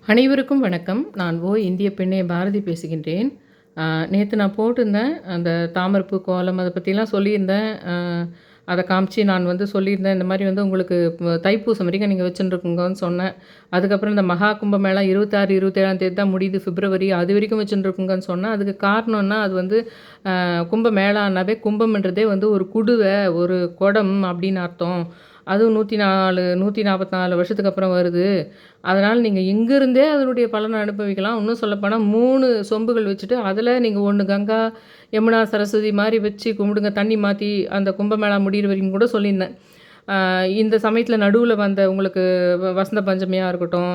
அனைவருக்கும் வணக்கம். நான் இந்திய பெண்ணே பாரதி பேசுகின்றேன். நேத்து நான் போட்டிருந்தேன். அந்த தாமரைப்பூ கோலம் அத பத்திலாம் சொல்லியிருந்தேன். அத காமிச்சு நான் சொல்லியிருந்தேன். இந்த மாரி உங்களுக்கு தைப்பூசம் வரைக்கும் நீங்க வச்சுருக்குங்கன்னு சொன்னேன். அதுக்கப்புறம் இந்த மகா கும்பமேளா 26, 27ஆம் தேதி தான் முடியுது பிப்ரவரி. அது வரைக்கும் வச்சுருக்குங்கன்னு சொன்னேன். அதுக்கு காரணம்னா அது கும்பமேளானாவே கும்பம்ன்றதே ஒரு குடுவ, ஒரு குடம் அப்படின்னு அர்த்தம். அதுவும் 144 வருஷத்துக்கு அப்புறம் வருது. அதனால நீங்க இங்கிருந்தே அதனுடைய பலன அனுபவிக்கலாம். இன்னும் சொல்லப்போனா 3 சொம்புகள் வச்சுட்டு, அதில நீங்க 1 கங்கா, யமுனா, சரஸ்வதி மாரி வச்சு கும்பிடுங்க. தண்ணி மாத்தி அந்த கும்பமேளா முடியிற வரைக்கும் கூட சொல்லியிருந்தேன். இந்த சமயத்தில நடுவுல வந்த உங்களுக்கு வசந்த பஞ்சமியா இருக்கட்டும்,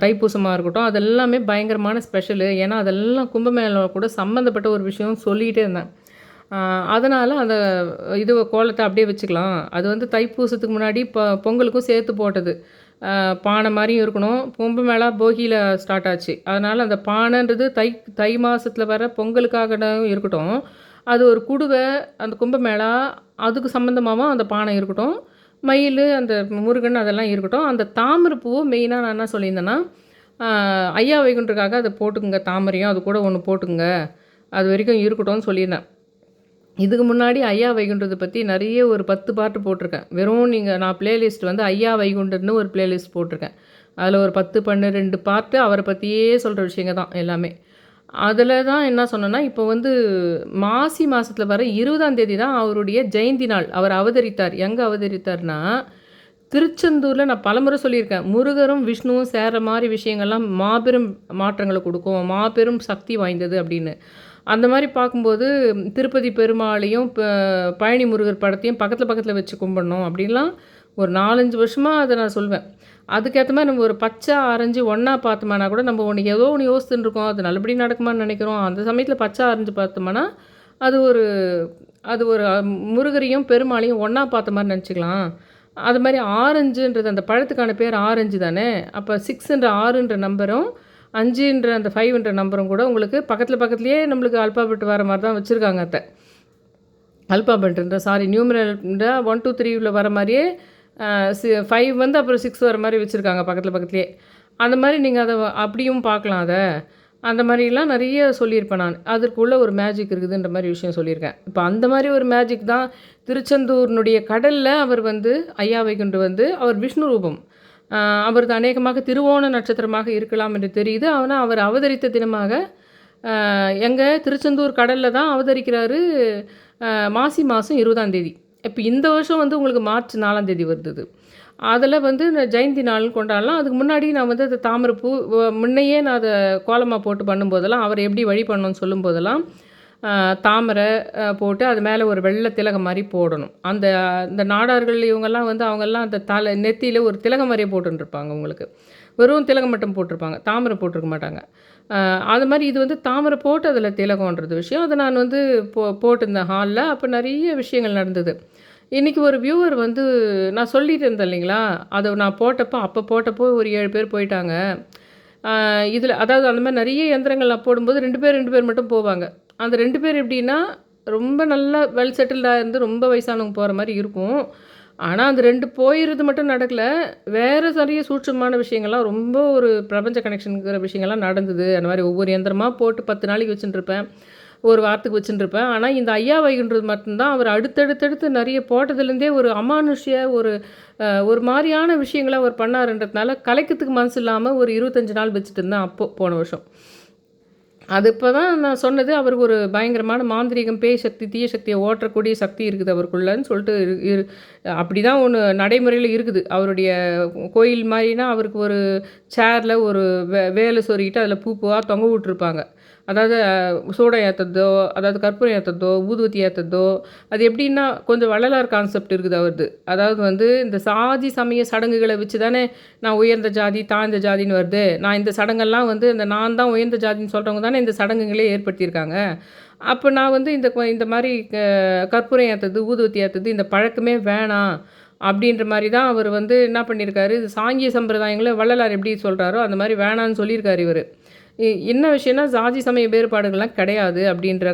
தைப்பூசமா இருக்கட்டும், அது எல்லாமே பயங்கரமான ஸ்பெஷலு. ஏன்னா, அதெல்லாம் கும்பமேளா கூட சம்மந்தப்பட்ட ஒரு விஷயம் சொல்லிக்கிட்டே இருந்தேன். அதனால அந்த கோலத்த அப்படியே வச்சுக்கலாம். அது தைப்பூசத்துக்கு முன்னாடி பொங்கலுக்கும் சேர்த்து போட்டது. பானை மாரியும் இருக்கணும். கும்பமேளா போகியில ஸ்டார்ட் ஆச்சு. அதனால அந்த பானைன்றது தை தை மாசத்துல வர பொங்கலுக்காகவும் இருக்கட்டும். அது ஒரு குடுவை, அந்த கும்பமேளா அதுக்கு சம்மந்தமாவும் அந்த பானை இருக்கட்டும். மயிலு, அந்த முருகன் அதெல்லாம் இருக்கட்டும். அந்த தாமரை பூவ மெயினா நான் என்ன சொல்லியிருந்தேன்னா, ஐயா வைகுண்டருக்காக அத போட்டுக்குங்க. தாமரையும் அது கூட 1 போட்டுக்குங்க. அது வரைக்கும் இருக்கட்டும்னு சொல்லியிருந்தேன். இதுக்கு முன்னாடி ஐயா வைகுண்டத பத்தி நெறைய ஒரு 10 பார்ட் போட்டிருக்கேன். வெறும் நான் பிளேலிஸ்ட் ஐயா வைகுண்டர்னு ஒரு பிளேலிஸ்ட் போட்டிருக்கேன். அதில ஒரு 10, 12 பார்ட்டு அவர பத்தியே சொல்ற விஷயங்க தான் எல்லாமே. அதில தான் என்ன சொன்னேன்னா, இப்போ மாசி மாசத்தில வர 20ஆம் தேதி தான் அவருடைய ஜெயந்தி நாள். அவர் அவதரித்தார். எங்க அவதரித்தார்னா, திருச்செந்தூர்ல நான் பலமுறை சொல்லியிருக்கேன். முருகரும், விஷ்ணுவும் சேர்ற மாரி விஷயங்கள்லாம் மாபெரும் மாற்றங்கள குடுக்கும். மாபெரும் சக்தி வாய்ந்தது அப்படின்னு. அந்த மாரி பார்க்கும்போது, திருப்பதி பெருமாளையும், பழனி முருகர் படத்தையும் பக்கத்துல பக்கத்துல வச்சு கும்பிடணும் அப்படின்லாம் ஒரு 4, 5 வருஷமா அத நான் சொல்வேன். அதுக்கேத்த மாரி நம்ம ஒரு பச்சை, ஆரஞ்சு ஒண்ணா பார்த்தோம்னா கூட நம்ம ஏதோ ஒண்ணு யோசிச்சுட்டு இருக்கோம். அது நல்லபடியா நடக்குமான்னு நெனைக்கிறோம். அந்த சமயத்துல பச்சை, ஆரஞ்சு பார்த்தோம்னா, அது ஒரு அது ஒரு முருகரையும், பெருமாளையும் ஒண்ணா பார்த்த மாரி நெனச்சுக்கலாம். அது மாரி ஆரஞ்சுன்றது அந்த பழத்துக்கான பேர் ஆரஞ்சு தானே! அப்ப 6ன்ற 6ன்ற நம்பரும் 5ன்ற அந்த 5ன்ற நம்பரும் கூட உங்களுக்கு பக்கத்துல பக்கத்துலயே நம்மளுக்கு ஆல்பாபெட் வர மாரி தான் வச்சிருக்காங்க அத. ஆல்பாபெட்ன்ற நியூமரல்ன்ற 1, 2, 3ல வர மாரியே 5 அப்புறம் 6 வர மாரி வச்சிருக்காங்க பக்கத்துல பக்கத்துலயே. அந்த மாரி நீங்க அத அப்படியும் பார்க்கலாம் அத. அந்த மாரிலாம் நெறைய சொல்லியிருப்பேன் நான். அதற்குள்ள ஒரு மேஜிக் இருக்குதுன்ற மாரி விஷயம் சொல்லியிருக்கேன். இப்ப அந்த மாரி ஒரு மேஜிக் தான் திருச்செந்தூர்னுடைய கடல்ல அவர் ஐயா வைகுண்டர் அவர் விஷ்ணு ரூபம். அ அவரது அநேகமாக திருவோண நட்சத்திரமாக இருக்கலாம் என்று தெரியுது. ஆனா அவர் அவதரித்த தினமாக எங்க திருச்செந்தூர் கடல்ல தான் அவதரிக்கிறாரு. மாசி மாசம் 20ஆம் தேதி. இப்ப இந்த வருஷம் உங்களுக்கு மார்ச் 4ஆம் தேதி வருது. அதில இந்த ஜெயந்தி நாள்னு கொண்டாடலாம். அதுக்கு முன்னாடி நான் அந்த தாமரைப்பூ முன்னையே நான் அத கோலமா போட்டு பண்ணும்போதெல்லாம், அவர் எப்படி வழி பண்ணணும்னு சொல்லும்போதெல்லாம், தாமரை போட்டு அது மேல ஒரு வெள்ளை திலகம் மாரி போடணும். அந்த இந்த நாடார்கள் இவங்கலாம் அவங்கலாம் அந்த நெத்தியில ஒரு திலகம் மாரியே போட்டுருப்பாங்க உங்களுக்கு. வெறும் திலகம் மட்டும் போட்டிருப்பாங்க. தாமரை போட்டிருக்க மாட்டாங்க. அது மாரி இது தாமரை போட்டு அதில திலகம்ன்றது விஷயம். அத நான் போட்டிருந்தேன் ஹால்ல. அப்ப நெறைய விஷயங்கள் நடந்தது. இன்னைக்கு ஒரு வியூவர் நான் சொல்லிட்டு இருந்தேன் இல்லைங்களா? அத நான் அப்ப போட்டப்போ ஒரு 7 பேர் போயிட்டாங்க. இதில அதாவது அந்த மாரி நெறைய எந்திரங்கள் நான் போடும்போது 2 பேர் 2 பேர் மட்டும் போவாங்க. அந்த 2 பேர் எப்படின்னா, ரொம்ப நல்லா வெல் செட்டில்டா இருந்து ரொம்ப வயசானவங்க போற மாரி இருக்கும். ஆனா, அந்த 2 போயிறது மட்டும் நடக்கல. வேற நெறைய சூட்சமமான விஷயங்கள்லாம் ரொம்ப ஒரு பிரபஞ்ச கனெக்ஷன்ங்கிற விஷயங்கள்லாம் நடந்தது. அந்த மாரி ஒவ்வொரு எந்திரமா போட்டு 10 நாளைக்கு வச்சுட்டுருப்பேன். ஒரு வாரத்துக்கு வச்சுட்டுருப்பேன். ஆனா, இந்த ஐயா வைகுண்டது மட்டும் தான் அவர் அடுத்தடுத்தடுத்து நெறைய போட்டதுலேருந்தே ஒரு அமானுஷ்ய ஒரு மாரியான விஷயங்கள அவர் பண்ணாருன்றதுனால, கலைக்கிறதுக்கு மனசு இல்லாம ஒரு 25 நாள் வச்சுட்டு இருந்தேன் அப்போ, போன வருஷம். அது இப்ப தான் நான் சொன்னது, அவருக்கு ஒரு பயங்கரமான மாந்திரீகம், பேய் சக்தி, தீய சக்திய ஓட்டக்கூடிய சக்தி இருக்குது அவருக்குள்ளன்னு சொல்லிட்டு அப்படிதான் ஒண்ணு நடைமுறையில இருக்குது. அவருடைய கோயில் மாரினா, அவருக்கு ஒரு சேர்ல ஒரு வேல சொருகிட்டு அதில பூவா தொங்க விட்டுருப்பாங்க. அதாவது சூடம் ஏத்துறதோ, அதாவது கற்பூரம் ஏத்துறதோ, ஊதுவத்தி ஏத்துறதோ, அது எப்படின்னா கொஞ்சம் வள்ளலார் கான்செப்ட் இருக்குது அவரது. அதாவது இந்த சாதி சமய சடங்குகள வச்சு தானே நான் உயர்ந்த ஜாதி, தாழ்ந்த ஜாதின்னு வருது. நான் இந்த சடங்கெல்லாம் இந்த நான் தான் உயர்ந்த ஜாதின்னு சொல்றவங்க தானே இந்த சடங்குகளே ஏற்படுத்தியிருக்காங்க. அப்ப நான் இந்த மாரி கற்பூரம் ஏத்துறது, ஊதுவத்தி ஏத்துறது இந்த பழக்கமே வேணாம். அப்படின்ற மாரி தான் அவர் என்ன பண்ணியிருக்காரு, இது சாங்கிய சம்பிரதாயங்கள வள்ளலார் எப்படி சொல்றாரோ, அந்த மாரி வேணான்னு சொல்லியிருக்காரு இவரு. என்ன விஷயம்னா, சாதி சமய வேறுபாடுகள்லாம் கிடையாது அப்படின்ற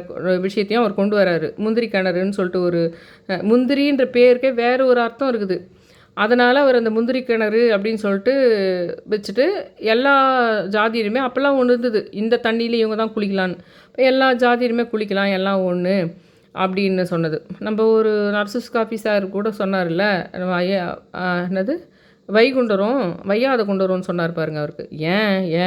விஷயத்தையும் அவர் கொண்டு வராரு. முந்திரி கிணறுன்னு சொல்லிட்டு ஒரு முந்திரின்ற பேருக்கே வேற ஒரு அர்த்தம் இருக்குது. அதனால் அவர் அந்த முந்திரி கிணறு அப்படின்னு சொல்லிட்டு வச்சுட்டு எல்லா ஜாதியிலுமே அப்போல்லாம் ஒன்று இருந்தது, இந்த தண்ணியில் இவங்க தான் குளிக்கலான்னு. இப்போ எல்லா ஜாதியிலுமே குளிக்கலாம், எல்லாம் ஒன்று அப்படின்னு சொன்னது. நம்ம ஒரு நர்சஸ் காஃபி சார் கூட சொன்னார்ல, ஐயா என்னது வைகுண்டரும் வையாத குண்டரும்னு சொன்னார் பாருங்க அவருக்கு.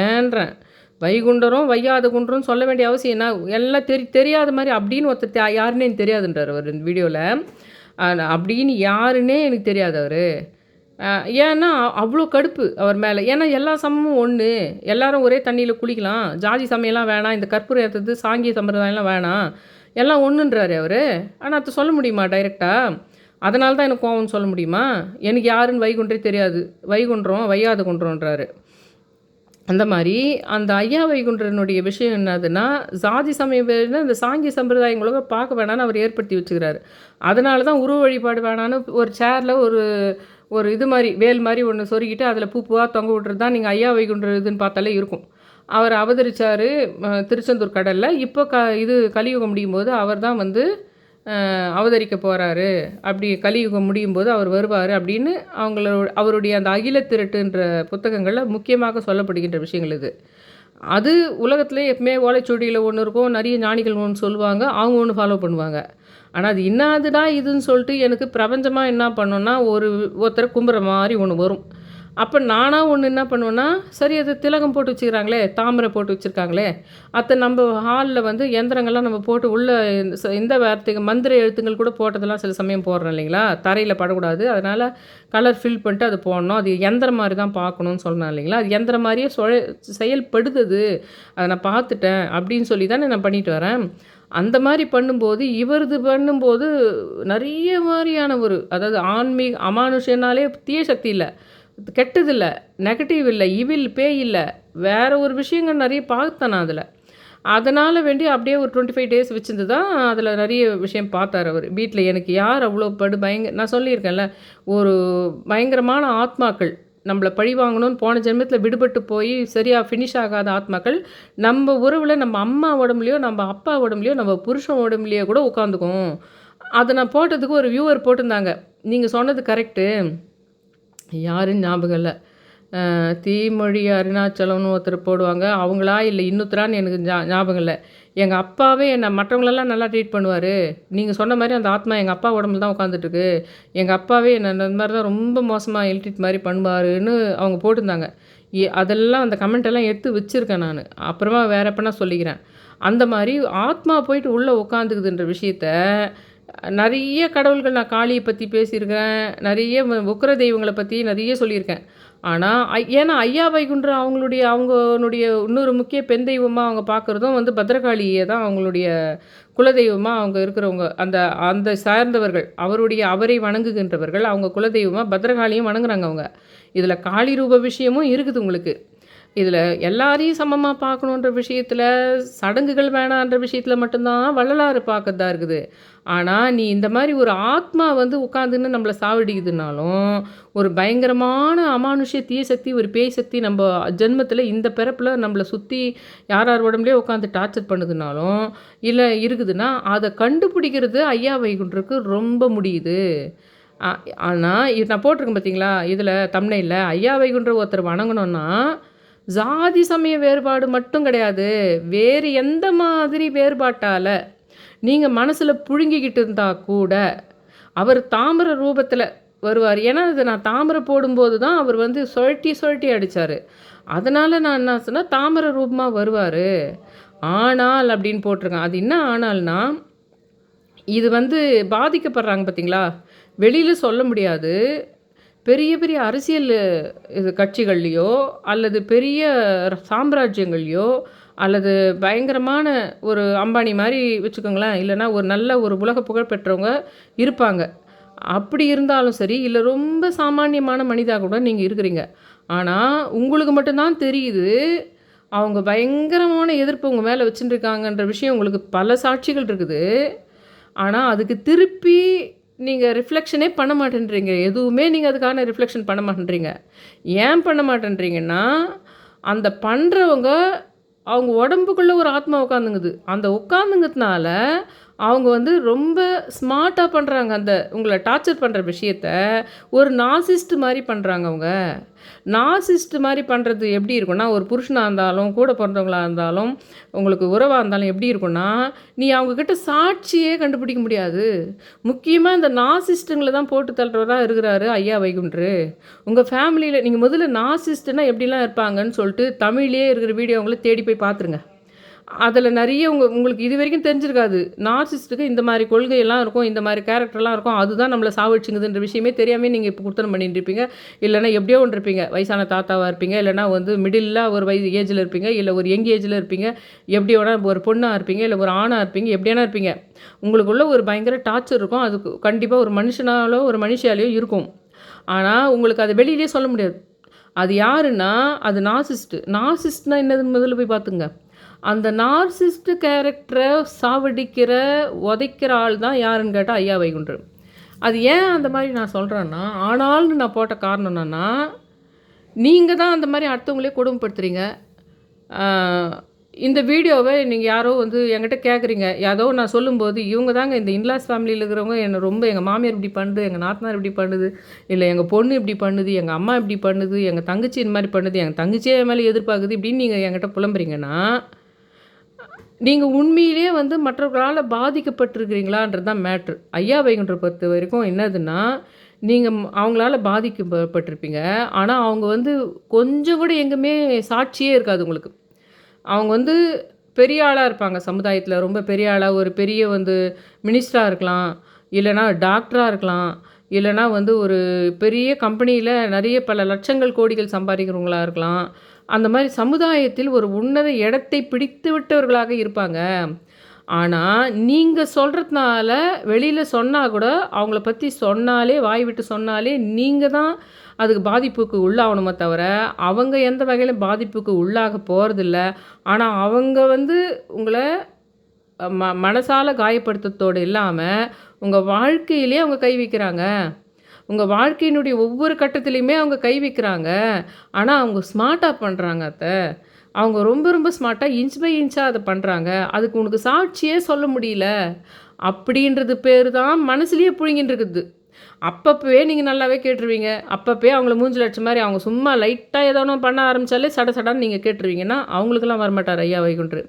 ஏன்றேன் வைகுண்டரும் வையாத குண்டரும் சொல்ல வேண்டிய அவசியம் என்ன? எல்லாம் தெரியாத மாதிரி அப்படின்னு ஒருத்தர் யாருன்னே எனக்கு தெரியாதுன்றார் அவர் இந்த வீடியோவில். அப்படின்னு யாருன்னே எனக்கு தெரியாது அவர். ஏன்னா அவ்வளோ கடுப்பு அவர் மேலே. ஏன்னா எல்லா சமமும் ஒன்று, எல்லாரும் ஒரே தண்ணியில் குளிக்கலாம், ஜாதி சமயம்லாம் வேணாம், இந்த கற்பூரம் ஏற்றது சாங்கிய சம்பிரதாயம்லாம் வேணாம், எல்லாம் ஒன்றுன்றாரு அவர். ஆனால் அதை சொல்ல முடியுமா டைரெக்டாக? அதனால தான் எனக்கு கோவம்னு சொல்ல முடியுமா? எனக்கு யாருன்னு வைகுண்டரே தெரியாது, வைகுண்டரும் வையாத குன்றோன்றாரு. அந்த மாதிரி அந்த ஐயா வைகுண்டரனுடைய விஷயம் என்னதுன்னா, ஜாதி சமயம் வேணுன்னா இந்த சாங்கிய சம்பிரதாயங்களோட பார்க்க வேணான்னு அவர் ஏற்படுத்தி வச்சுக்கிறாரு. அதனால தான் உருவ வழிபாடு வேணான்னு ஒரு சேரில் ஒரு இது மாதிரி வேல் மாதிரி ஒன்று சொருகிட்டு அதில் பூவாக தொங்க விட்றது தான் நீங்கள் ஐயா வைகுண்டர் இதுன்னு பார்த்தாலே இருக்கும். அவர் அவதரித்தார் திருச்செந்தூர் கடலில். இப்போ இது கலியுகம் முடியும் போது அவர் தான் வந்து அவதரிக்க போகிறாரு, அப்படி கலியுகம் முடியும் போது அவர் வருவார் அப்படின்னு அவருடைய அந்த அகில திரட்டுன்ற புத்தகங்களில் முக்கியமாக சொல்லப்படுகின்ற விஷயங்கள் இது. அது உலகத்திலே எப்பவுமே ஓலைச்சுவடியில் ஒன்று இருக்கும், நிறைய ஞானிகள் ஒன்று சொல்லுவாங்க, அவங்க ஒன்று ஃபாலோ பண்ணுவாங்க. ஆனால் அது என்னதுடா இதுன்னு சொல்லிட்டு எனக்கு பிரபஞ்சமாக என்ன பண்ணோன்னா ஒருத்தரை கும்புற மாதிரி ஒன்று வரும். அப்போ நானாக ஒன்று என்ன பண்ணுவேன்னா, சரி அது திலகம் போட்டு வச்சுக்கிறாங்களே, தாமரை போட்டு வச்சுருக்காங்களே, அதை நம்ம ஹாலில் வந்து எந்திரங்கள்லாம் நம்ம போட்டு உள்ள இந்த வார்த்தைகள் மந்திர எழுத்துங்கள் கூட போட்டதெல்லாம் சில சமயம் போடுறோம் இல்லைங்களா, தரையில் படக்கூடாது, அதனால் கலர் ஃபில் பண்ணிட்டு அது போடணும், அது எந்திரம் மாதிரி தான் பார்க்கணுன்னு சொன்னேன் இல்லைங்களா, அது எந்திரம் மாதிரியே செயல்படுது, அதை நான் பார்த்துட்டேன் அப்படின்னு சொல்லி தானே நான் பண்ணிட்டு வரேன். அந்த மாதிரி பண்ணும்போது இவரது பண்ணும்போது நிறைய மாதிரியான அதாவது ஆன்மீக அமானுஷனாலே தீய சக்தி இல்லை, கெட்டது இல்லை, நெகட்டிவ் இல்லை, இவில் பேய் இல்லை, வேறு ஒரு விஷயங்கள் நிறைய பார்த்தேன் நான் அதில். அதனால் வேண்டி அப்படியே ஒரு 25 டேஸ் வச்சுருந்து தான் அதில் நிறைய விஷயம் பார்த்தார் அவர். வீட்டில் எனக்கு யார் அவ்வளோ நான் சொல்லியிருக்கேன்ல, ஒரு பயங்கரமான ஆத்மாக்கள் நம்மளை பழி வாங்கணும்னு போன ஜென்மத்தில் விடுபட்டு போய் சரியாக ஃபினிஷ் ஆகாத ஆத்மாக்கள் நம்ம உறவில் நம்ம அம்மா உடம்புலையோ நம்ம அப்பா உடம்புலையோ நம்ம புருஷன் உடம்புலையோ கூட உட்காந்துக்கும். அதை நான் போட்டதுக்கு ஒரு வியூவர் போட்டிருந்தாங்க, நீங்கள் சொன்னது கரெக்டு, யாருன்னு ஞாபகம் இல்லை, தீமொழி அருணாச்சலம்னு ஒருத்தர் போடுவாங்க, அவங்களா இல்லை இன்னொருத்தரான்னு எனக்கு ஞாபகம் இல்லை. எங்கள் அப்பாவே என்னை மற்றவங்களெல்லாம் நல்லா ட்ரீட் பண்ணுவார், நீங்கள் சொன்ன மாதிரி அந்த ஆத்மா எங்கள் அப்பா உடம்புல தான் உட்காந்துட்டுருக்கு, எங்கள் அப்பாவே என்னை அந்த மாதிரி தான் ரொம்ப மோசமாக இல்ட்ரீட் மாதிரி பண்ணுவாருன்னு அவங்க போட்டிருந்தாங்க. அதெல்லாம் அந்த கமெண்ட்டெல்லாம் எடுத்து வச்சுருக்கேன் நான், அப்புறமா வேறு எப்போனா சொல்லிக்கிறேன். அந்த மாதிரி ஆத்மா போயிட்டு உள்ளே உட்காந்துக்குதுன்ற விஷயத்த நிறைய கடவுள்கள், நான் காளியை பற்றி பேசியிருக்கேன், நிறைய உக்கிர தெய்வங்களை பற்றி நிறைய சொல்லியிருக்கேன். ஆனால் ஏன்னா ஐயா வைகுண்டர் அவங்களுடைய இன்னொரு முக்கிய பெண் தெய்வமாக அவங்க பார்க்குறதும் வந்து பத்ரகாளியை தான் அவங்களுடைய குலதெய்வமாக அவங்க இருக்கிறவங்க, அந்த அந்த சார்ந்தவர்கள், அவரை வணங்குகின்றவர்கள் அவங்க குலதெய்வமாக பத்ரகாளியும் வணங்குறாங்க அவங்க. இதில் காளி ரூப விஷயமும் இருக்குது உங்களுக்கு. இதில் எல்லாரையும் சமமாக பார்க்கணுன்ற விஷயத்தில், சடங்குகள் வேணான்ற விஷயத்தில் மட்டும்தான் வள்ளலாறு பார்க்கறதா இருக்குது. ஆனால் நீ இந்த மாதிரி ஒரு ஆத்மா வந்து உட்காந்துன்னு நம்மளை சாவடிக்குதுனாலும், ஒரு பயங்கரமான அமானுஷ்ய தீய சக்தி, ஒரு பேய் சக்தி நம்ம ஜென்மத்தில் இந்த பிறப்பில் நம்மளை சுற்றி யார் உடம்புலேயே உட்காந்து டார்ச்சர் பண்ணுதுனாலும் இல்லை இருக்குதுன்னா, அதை கண்டுபிடிக்கிறது ஐயா வைகுண்டருக்கு ரொம்ப முடியுது. ஆனால் இது நான் போட்டிருக்கேன் பார்த்தீங்களா, இதில் தம்ப்நெயில்ல ஐயா வைகுண்டர் ஒருத்தர் வணங்கணும்னா ஜாதி சமய வேறுபாடு மட்டும் கிடையாது, வேறு எந்த மாதிரி வேறுபாட்டால் நீங்கள் மனசில் புழுங்கிக்கிட்டு இருந்தால் கூட அவர் தாமிர ரூபத்தில் வருவார். ஏன்னா அது நான் தாமிரை போடும்போது தான் அவர் வந்து சுழட்டி அடித்தார். அதனால் நான் என்ன சொன்னால் தாமிர ரூபமாக வருவார். ஆனால் அப்படின்னு போட்டிருக்கேன். அது என்ன ஆனால்னா, இது வந்து பாதிக்கப்படுறாங்க பார்த்தீங்களா, வெளியில் சொல்ல முடியாது. பெரிய பெரிய அரசியல் கட்சிகள்லையோ அல்லது பெரிய சாம்ராஜ்யங்கள்லையோ அல்லது பயங்கரமான ஒரு அம்பானி மாதிரி வச்சுக்கோங்களேன், இல்லைனா ஒரு நல்ல ஒரு உலக புகழ் பெற்றவங்க இருப்பாங்க. அப்படி இருந்தாலும் சரி, இல்லை ரொம்ப சாமானியமான மனிதாக கூட நீங்கள் இருக்கிறீங்க, ஆனால் உங்களுக்கு மட்டும்தான் தெரியுது அவங்க பயங்கரமான எதிர்ப்பு உங்கள் மேலே வச்சுட்டுருக்காங்கன்ற விஷயம். உங்களுக்கு பல சாட்சிகள் இருக்குது, ஆனால் அதுக்கு திருப்பி நீங்கள் ரிஃப்ளெக்ஷனே பண்ண மாட்டேன்றீங்க. எதுவுமே நீங்கள் அதுக்கான ரிஃப்ளெக்ஷன் பண்ண மாட்டேன்றீங்க. ஏன் பண்ண மாட்டேன்றீங்கன்னா, அந்த பண்ணுறவங்க அவங்க உடம்புக்குள்ளே ஒரு ஆத்மா உட்காந்துங்குது. அந்த உட்காந்துங்கிறதுனால அவங்க வந்து ரொம்ப ஸ்மார்ட்டா பண்றாங்க. அந்த உங்கள டார்ச்சர் பண்ற விஷயத்த, ஒரு நார்சிசிஸ்ட் மாரி பண்றாங்க அவங்க. நார்சிசிஸ்ட் மாரி பண்றது எப்படி இருக்கும்னா, ஒரு புருஷனா இருந்தாலும், கூட பொறந்தவங்களா இருந்தாலும், உங்களுக்கு உறவா இருந்தாலும் எப்படி இருக்கும்னா, நீ அவங்க கிட்ட சாட்சியே கண்டுபிடிக்க முடியாது. முக்கியமா இந்த நார்சிசிஸ்ட்டுங்கள தான் போட்டு தள்ளுறவரா இருக்கிறாரு ஐயா வைகுண்ட்ரு. உங்க ஃபேமிலில நீங்க முதல்ல நார்சிசிஸ்ட்னா எப்படிலாம் இருப்பாங்கன்னு சொல்லிட்டு, தமிழ்லயே இருக்கிற வீடியோங்கள தேடி போய் பார்த்துருங்க. அதில நெறைய உங்களுக்கு இதுவரைக்கும் தெரிஞ்சிருக்காது. நார்சிசிஸ்ட்டுக்கு இந்த மாரி கொள்கையெல்லாம் இருக்கும். இந்த மாரி கேரக்டர்லாம் இருக்கும். அதுதான் நம்மள சாவடிச்சுங்குதுன்ற விஷயமே தெரியாமயே நீங்க இப்போ குடுத்தனம் பண்ணிட்டு இருப்பீங்க. இல்லன்னா எப்படியோ ஒண்ணு இருப்பீங்க. வயசான தாத்தாவா இருப்பீங்க. இல்லன்னா வந்து மிடிலா ஒரு ஏஜ்ல இருப்பீங்க. இல்ல ஒரு யங் ஏஜ்ல இருப்பீங்க. எப்படி வேணா ஒரு பொண்ணா இருப்பீங்க. இல்ல ஒரு ஆணா இருப்பீங்க. எப்படியானா இருப்பீங்க. உங்களுக்குள்ள ஒரு பயங்கர டார்ச்சர் இருக்கும். அது கண்டிப்பா ஒரு மனுஷனாலோ, ஒரு மனுஷியாலயோ இருக்கும். ஆனா, உங்களுக்கு அத வெளியிலயே சொல்ல முடியாது. அது யாருன்னா, அது நார்சிசிஸ்ட். நார்சிசிஸ்ட்னா என்னதுன்னு முதல்ல போய் பார்த்துங்க. அந்த நார்சிசிஸ்ட் கேரக்டர சாவடிக்கிற, உதைக்கிற ஆள் தான் யாருன்னு கேட்டா ஐயா வைகுண்டர். அது ஏன் அந்த மாரி நான் சொல்றேன்னா, ஆனால்னு நான் போட்ட காரணம் என்னன்னா, நீங்க தான் அந்த மாரி அடுத்தவங்களே கொடுமைப்படுத்துறீங்க. ஆ இந்த வீடியோவ நீங்க யாரோ வந்து என்கிட்ட கேட்குறீங்க. ஏதோ நான் சொல்லும்போது, இவங்க தாங்க இந்த இன்லாஸ் ஃபேமிலியில இருக்கிறவங்க என்ன ரொம்ப எங்க மாமியார் இப்படி பண்ணுது, எங்க நாத்தனார் இப்படி பண்ணுது, இல்ல எங்க பொண்ணு இப்படி பண்ணுது, எங்க அம்மா இப்படி பண்ணுது, எங்க தங்கச்சி இந்த மாரி பண்ணுது, எங்க தங்கச்சியே என் மேல எதிர்பார்க்குது இப்படின்னு நீங்க என்கிட்ட புலம்புறீங்கன்னா, நீங்க உண்மையிலேயே வந்து மற்றவர்களால பாதிக்கப்பட்டிருக்கிறீங்களான்றது தான் மேட்ரு. ஐயா வைகுண்டர பொறுத்தவரைக்கும் என்னதுன்னா, நீங்க அவங்களால பாதிக்கப்பட்டிருப்பீங்க. ஆனா, அவங்க வந்து கொஞ்சம் கூட எங்குமே சாட்சியே இருக்காது உங்களுக்கு. அவங்க வந்து பெரிய ஆளா இருப்பாங்க சமுதாயத்தில. ரொம்ப பெரிய ஆளா, ஒரு பெரிய வந்து மினிஸ்டரா இருக்கலாம். இல்லன்னா டாக்டரா இருக்கலாம். இல்லன்னா வந்து ஒரு பெரிய கம்பெனியில நெறைய பல லட்சங்கள், கோடிகள் சம்பாதிக்கிறவங்களா இருக்கலாம். அந்த மாரி சமுதாயத்தில் ஒரு உன்னத இடத்தை பிடித்து விட்டவர்களாக இருப்பாங்க. ஆனா, நீங்க சொல்றதுனால வெளியில சொன்னா கூட, அவங்கள பத்தி சொன்னாலே, வாய் விட்டு சொன்னாலே, நீங்க தான் அதுக்கு பாதிப்புக்கு உள்ளாவணுமே தவிர, அவங்க எந்த வகையிலும் பாதிப்புக்கு உள்ளாக போறதில்ல. ஆனா, அவங்க வந்து உங்கள மனசால காயப்படுத்துறதோடு இல்லாம, உங்க வாழ்க்கையிலே அவங்க கை வைக்கிறாங்க. உங்க வாழ்க்கையினுடைய ஒவ்வொரு கட்டத்திலயுமே அவங்க கை வைக்கிறாங்க. ஆனா, அவங்க ஸ்மார்ட்டா பண்றாங்க அத்த. அவங்க ரொம்ப ரொம்ப ஸ்மார்ட்டா இன்ச் பை இன்ச்சா அத பண்றாங்க. அதுக்கு உனக்கு சாட்சியே சொல்ல முடியல. அப்படின்றது பேரு தான் மனசுலயே புழுங்கின்னு இருக்குது. அப்பப்பவே நீங்க நல்லாவே கேட்டுருவீங்க. அப்பப்பயே அவங்கள மூஞ்சில அடிச்ச மாரி அவங்க சும்மா லைட்டா ஏதோ ஒண்ணு பண்ண ஆரம்பிச்சாலே சட சடன்னு நீங்க கேட்டுருவீங்கன்னா, அவங்களுக்கெல்லாம் வரமாட்டாரு ஐயா வைகுண்டரு.